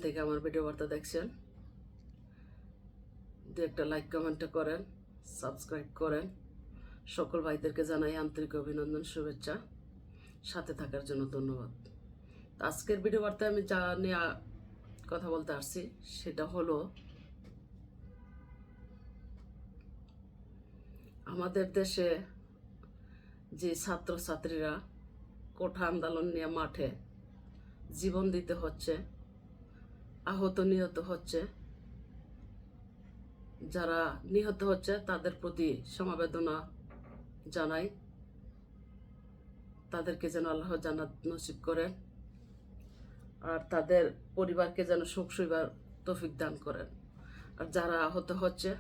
থেকে আমার ভিডিও বার্তা দেখছেন, দু একটা লাইক কমেন্ট করেন, সাবস্ক্রাইব করেন। সকল ভাইদেরকে জানাই আন্তরিক অভিনন্দন, শুভেচ্ছা। সাথে থাকার জন্য ধন্যবাদ। আজকের ভিডিও বার্তায় আমি যা নিয়ে কথা বলতে আসছি সেটা হলো আমাদের দেশে যে ছাত্রছাত্রীরা কোঠা আন্দোলন নিয়ে মাঠে জীবন দিতে হচ্ছে, আহত নিহত হচ্ছে, যারা নিহত হচ্ছে তাদের প্রতি সমবেদনা জানাই। তাদেরকে যেন আল্লাহ জান্নাত নসিব করেন, আর তাদের পরিবারকে যেন সুখ সুবিধার তৌফিক দান করেন। আর যারা আহত হচ্ছে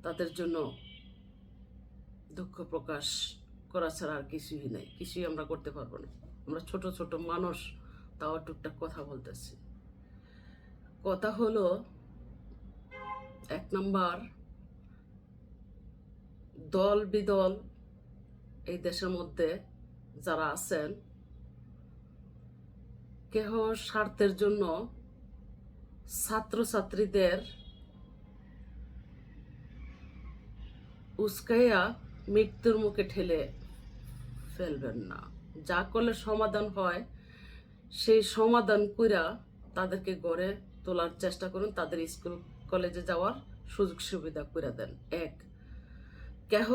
তাদের জন্য দুঃখ প্রকাশ করা ছাড়া আর কিছুই নেই, কিছুই আমরা করতে পারবো না। আমরা ছোট ছোট মানুষ, তাও টুকটাক কথা বলতেছি। কথা হলো, এক নম্বর, দল বিদল এই দেশের মধ্যে যারা আছেন, কেহ স্বার্থের জন্য ছাত্রছাত্রীদের উস্কাইয়া মৃত্যুর মুখে ঠেলে ফেলবেন না। যা করলে সমাধান হয় সেই সমাধান কইরা তাদেরকে গড়ে তোলার চেষ্টা করুন, তাদের স্কুল কলেজে যাওয়ার সুযোগ সুবিধা করে দেন। এক, কেহ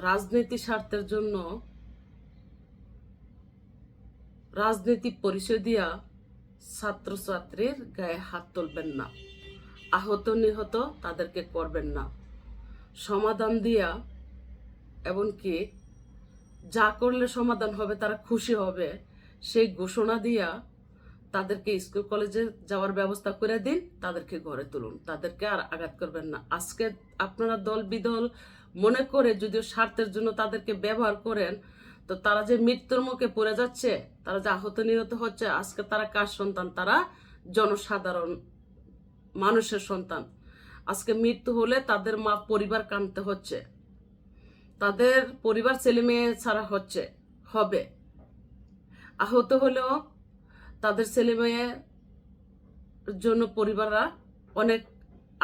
রাজনীতি স্বার্থের জন্য রাজনৈতিক পরিচয় দিয়া ছাত্রছাত্রীর গায়ে হাত তুলবেন না, আহত নিহত তাদেরকে করবেন না। সমাধান দিয়া, এমনকি যা করলে সমাধান হবে তারা খুশি হবে সেই ঘোষণা দিয়া তাদেরকে স্কুল কলেজে যাওয়ার ব্যবস্থা করে দিন, তাদেরকে ঘরে তুলুন, তাদেরকে আর আঘাত করবেন না। আজকে আপনারা দল বিদল মনে করে যদিও স্বার্থের জন্য তাদেরকে ব্যবহার করেন, তো তারা যে মৃত্যুর মুখে পড়ে যাচ্ছে, তারা যে আহত নিহত হচ্ছে, আজকে তারা কার সন্তান? তারা জনসাধারণ মানুষের সন্তান। আজকে মৃত্যু হলে তাদের মা পরিবার কাঁদতে হচ্ছে, তাদের পরিবার ছেলে মেয়ে ছাড়া হবে। আহত হলেও তাদের ছেলে মেয়ের জন্য পরিবাররা অনেক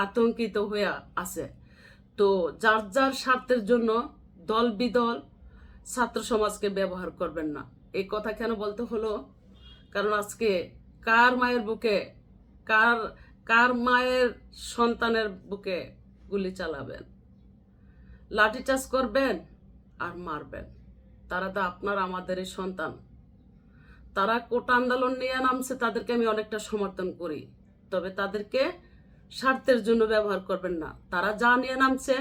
আতঙ্কিত হয়ে আছে। তো যার যার স্বার্থের জন্য দল বিদল ছাত্র সমাজকে ব্যবহার করবেন না। এই কথা কেন বলতে হলো? কারণ আজকে কার মায়ের বুকে, কার মায়ের সন্তানের বুকে গুলি চালাবেন, লাঠিচার্জ করবেন আর মারবেন? তারা তো আপনার আমাদেরই সন্তান। তারা কোটা আন্দোলন নিয়ে নামছে, তাদেরকে আমি অনেকটা সমর্থন করি, তবে তাদেরকে স্বার্থের জন্য ব্যবহার করবেন না। তারা যা নিয়ে নামছে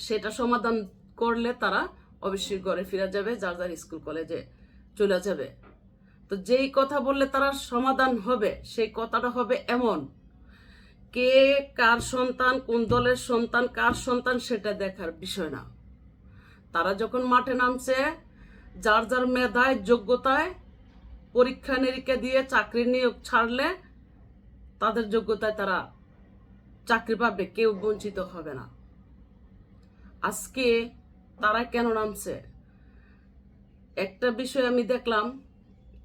সেটা সমাধান করলে তারা অবশ্যই ঘরে ফিরে যাবে, যার যার স্কুল কলেজে চলে যাবে। তো যেই কথা বললে তারা সমাধান হবে, সেই কথাটা হবে এমন, কে কার সন্তান, কোন দলের সন্তান, কার সন্তান সেটা দেখার বিষয় না। তারা যখন মাঠে নামছে, যার যার মেধায় যোগ্যতায় পরীক্ষা নিরীক্ষা দিয়ে চাকরি নিয়োগ ছাড়লে তাদের যোগ্যতায় তারা চাকরি পাবে, কেউ বঞ্চিত হবে না। আজকে তারা কেন নামছে? একটা বিষয় আমি দেখলাম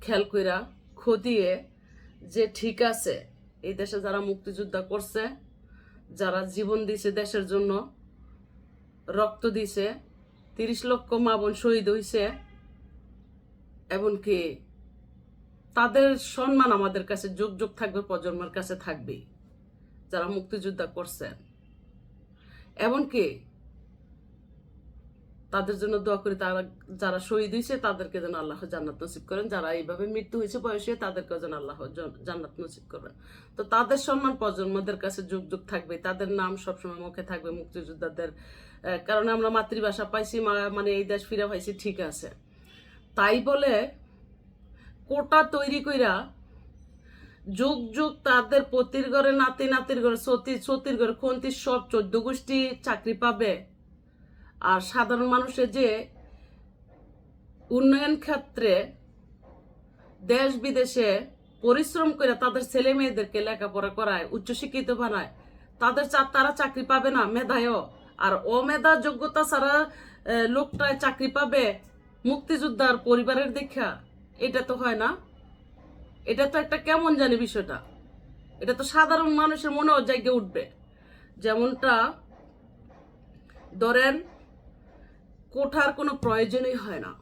খেয়াল কইরা খতিয়ে, যে ঠিক আছে, এই দেশে যারা মুক্তিযোদ্ধা করছে, যারা জীবন দিছে দেশের জন্য, রক্ত দিছে, 30 লক্ষ মা বোন শহীদ হইছে, এমনকি তাদের সম্মান আমাদের কাছে যুগ যুগ থাকবে, প্রজন্মের কাছে থাকবেই, যারা মুক্তিযোদ্ধা করছেন। এমনকি তাদের জন্য দোয়া করি, তারা যারা শহীদ হয়েছে তাদেরকে যেন আল্লাহ জান্নাত নসিব করেন, যারা এইভাবে মৃত্যু হয়েছে বয়সে তাদেরকে যেন আল্লাহ জান্নাত নসিব করবেন। তো তাদের সম্মান প্রজন্মদের কাছে যুগ যুগ থাকবে, তাদের নাম সবসময় মুখে থাকবে মুক্তিযোদ্ধাদের কারণে আমরা মাতৃভাষা পাইছি, মানে এই দেশ ফিরে পাইছি, ঠিক আছে। তাই বলে কোটা তৈরি কইরা যুগ যুগ তাদের পতির ঘরে, নাতি নাতির ঘরে, সতির ঘরে, খন্তির সব 14 গোষ্ঠী চাকরি পাবে, আর সাধারণ মানুষের যে উন্নয়ন ক্ষেত্রে দেশ বিদেশে পরিশ্রম করে তাদের ছেলে মেয়েদেরকে লেখাপড়া করায়, উচ্চশিক্ষিত বানায়, তারা চাকরি পাবে না মেধায়ও? আর অমেধা যোগ্যতা ছাড়া লোকটায় চাকরি পাবে মুক্তিযোদ্ধার পরিবারের দীক্ষা? এটা তো হয় না। এটা তো একটা কেমন জানি বিষয়টা, এটা তো সাধারণ মানুষের মনেও জায়গা উঠবে। যেমনটা ধরেন কোঠার কোনো প্রয়োজনই হয় না,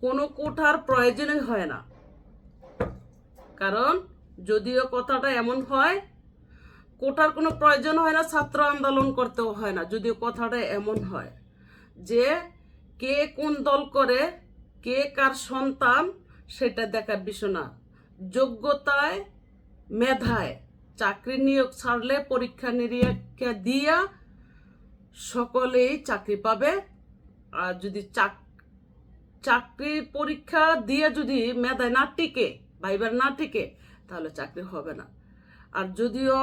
কোনো কোঠার প্রয়োজনই হয় না। কারণ যদিও কথাটা এমন হয়, কোঠার কোনো প্রয়োজন হয় না, ছাত্র আন্দোলন করতেও হয় না, যদিও কথাটা এমন হয় যে কে কোন দল করে, কে কার সন্তান সেটা দেখার বিষয় না। যোগ্যতায় মেধায় চাকরি নিয়োগ ছাড়লে পরীক্ষা নিরীক্ষা দিয়া সকলেই চাকরি পাবে। আর যদি চাকরির পরীক্ষা দিয়ে যদি মেধায় না টিকে, ভাইবার না টিকে, তাহলে চাকরি হবে না। আর যদিও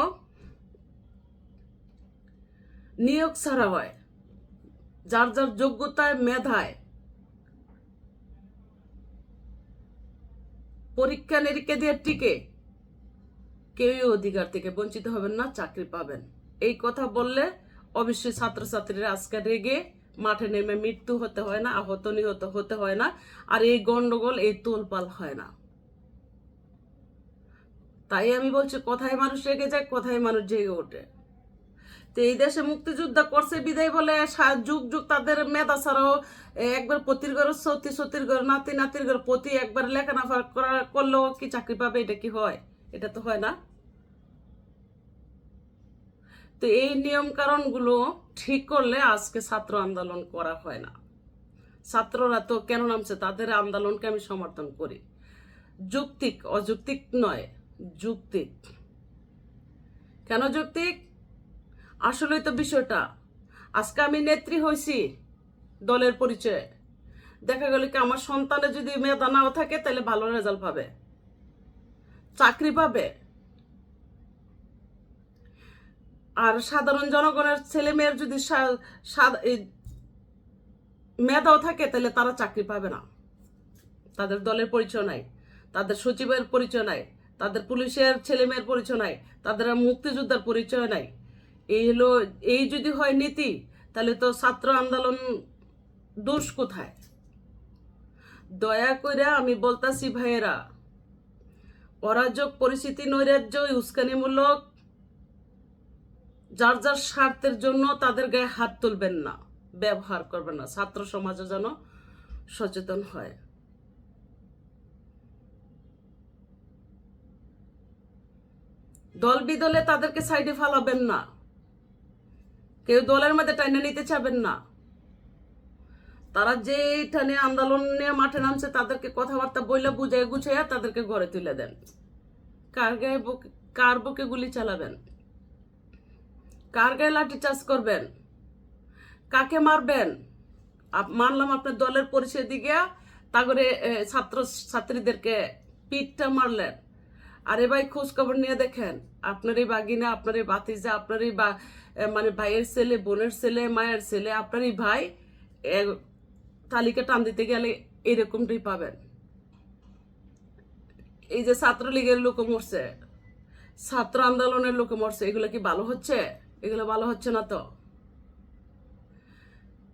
নিয়োগ ছাড়া হয়, যার যার যোগ্যতায় মেধায় পরীক্ষা নিরীক্ষা দিয়ে টিকে, কেউই অধিকার থেকে বঞ্চিত হবেন না, চাকরি পাবেন। এই কথা বললে অবশ্যই ছাত্রছাত্রীরা আজকে রেগে মাঠে নেমে মৃত্যু হতে হয় না, আহত নিহত হতে হয় না, আর এই গন্ডগোল এই তোলপাল হয় না। তাই আমি বলছি, কথায় মানুষ রেগে যায়, কথায় মানুষ জেগে ওঠে। তো এই দেশে মুক্তিযোদ্ধা করছে বিদায় বলে যুগ যুগ তাদের মেধা ছাড়াও একবার পতির ঘর সতীর ঘর নাতির ঘর পতি একবার লেখাপড়া করলেও কি চাকরি পাবে? এটা কি হয়? এটা তো হয় না। তো এই নিয়ম কারণগুলো ঠিক করলে আজকে ছাত্র আন্দোলন করা হয় না। ছাত্ররা তো কেন নামছে, তাদের আন্দোলনকে আমি সমর্থন করি। যৌক্তিক, অযৌক্তিক নয়, যৌক্তিক। কেন যৌক্তিক? আসলে তো বিষয়টা, আজকে আমি নেত্রী হয়েছি দলের পরিচয়ে, দেখা গেল কি আমার সন্তানের যদি মেধা নাও থাকে তাহলে ভালো রেজাল্ট পাবে, চাকরি পাবে। আর সাধারণ জনগণের ছেলে মেয়ের যদি মেধাও থাকে তাহলে তারা চাকরি পাবে না। তাদের দলের পরিচয় নাই, তাদের সচিবের পরিচয় নাই, তাদের পুলিশের ছেলে মেয়ের পরিচয় নাই, তাদের মুক্তিযোদ্ধার পরিচয় নাই। এই যদি হয় নীতি, তাহলে তো ছাত্র আন্দোলন দোষ কোথায়? দয়া করে আমি বলতাছি ভাইয়েরা, অরাজক পরিস্থিতি, নৈরাজ্য, উস্কানিমূলক যার যার স্বার্থের জন্য তাদের গায়ে হাত তুলবেন না, ব্যবহার করবেন না। ছাত্র সমাজও যেন সচেতন হয়। দল বিদলে তাদেরকে সাইডে ফালাবেন না, কেউ দলের মধ্যে টাইনে নিতে চাবেন না। তারা যে এখানে আন্দোলন নিয়ে মাঠে নামছে তাদেরকে কথাবার্তা বইলে বুঝাই গুছাইয়া তাদেরকে ঘরে তুলে দেন। কার বুকে গুলি চালাবেন, কার গায়ে লাঠি চার্জ করবেন, কাকে মারবেন? মানলাম আপনার দলের পরিচয় দিকে তাগরে ছাত্র ছাত্রীদেরকে পিঠটা মারলেন। আরে ভাই, খোঁজ খবর নিয়ে দেখেন, আপনারই বাগিনা, আপনারই বাতিজা, আপনারই মানে ভাইয়ের ছেলে, বোনের ছেলে, মায়ের ছেলে, আপনারই ভাই তালিকা টান দিতে গেলে এরকমটাই পাবেন। এই যে ছাত্রলীগের লোক মরছে, ছাত্র আন্দোলনের লোক মরছে, এগুলো কি ভালো হচ্ছে? এগুলো ভালো হচ্ছে না তো।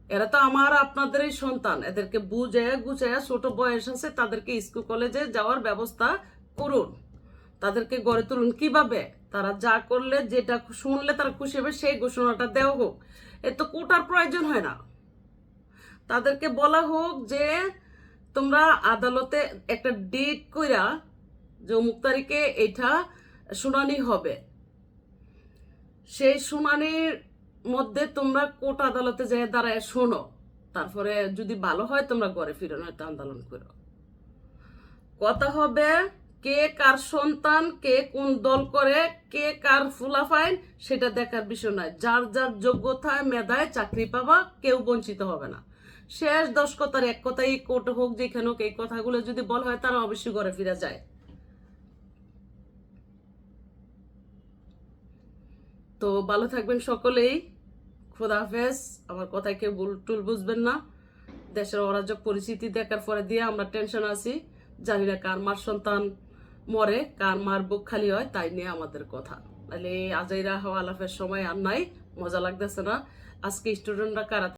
এরা তো আমার আপনাদেরই সন্তান, এদেরকে বুঝাইয়া গুছাইয়া, ছোট বয়স আছে, তাদেরকে স্কুল কলেজে যাওয়ার ব্যবস্থা করুন, তাদেরকে গড়ে তুলুন। কিভাবে? তারা যা করলে, যেটা শুনলে তারা খুশি হবে সেই ঘোষণাটা দেওয়া হোক। এ তো কোটার প্রয়োজন হয় না। তাদেরকে বলা হোক যে তোমরা আদালতে একটা ডেট কইরা যে অমুক তারিখে এটা শুনানি হবে, সেই শুনানির মধ্যে তোমরা কোর্ট আদালতে যেয়ে দাঁড়ায় শোনো, তারপরে যদি ভালো হয় তোমরা ঘরে ফিরো, নয়তো আন্দোলন করো। কথা হবে কে কার সন্তান, কে কোন দল করে, কে কার ফুলাফাইন, সেটা দেখার বিষয় নয়। যার যার যোগ্যতায় মেধায় চাকরি পাবা, কেউ বঞ্চিত হবে না। শেষ 10 কথার এক কথাই কোর্ট হোক, যেখানে হোক, এই কথাগুলো যদি বলা হয় তারা অবশ্যই ঘরে ফিরে যায়। তো ভালো থাকবেন সকলেই। খোদা হাফেজ। আমার কথায় কেউ ভুল টুল বুঝবেন না। দেশের অরাজক পরিস্থিতি দেখার পরে দিয়ে আমরা টেনশন আছি, জানি না কার মার সন্তান মরে, কার মার বুক খালি হয়, তাই নিয়ে আমাদের কথা। তাহলে আজাইরা হওয়া আলাপের সময় আর নাই, মজা লাগতেছে না। আজকে স্টুডেন্টরা কারা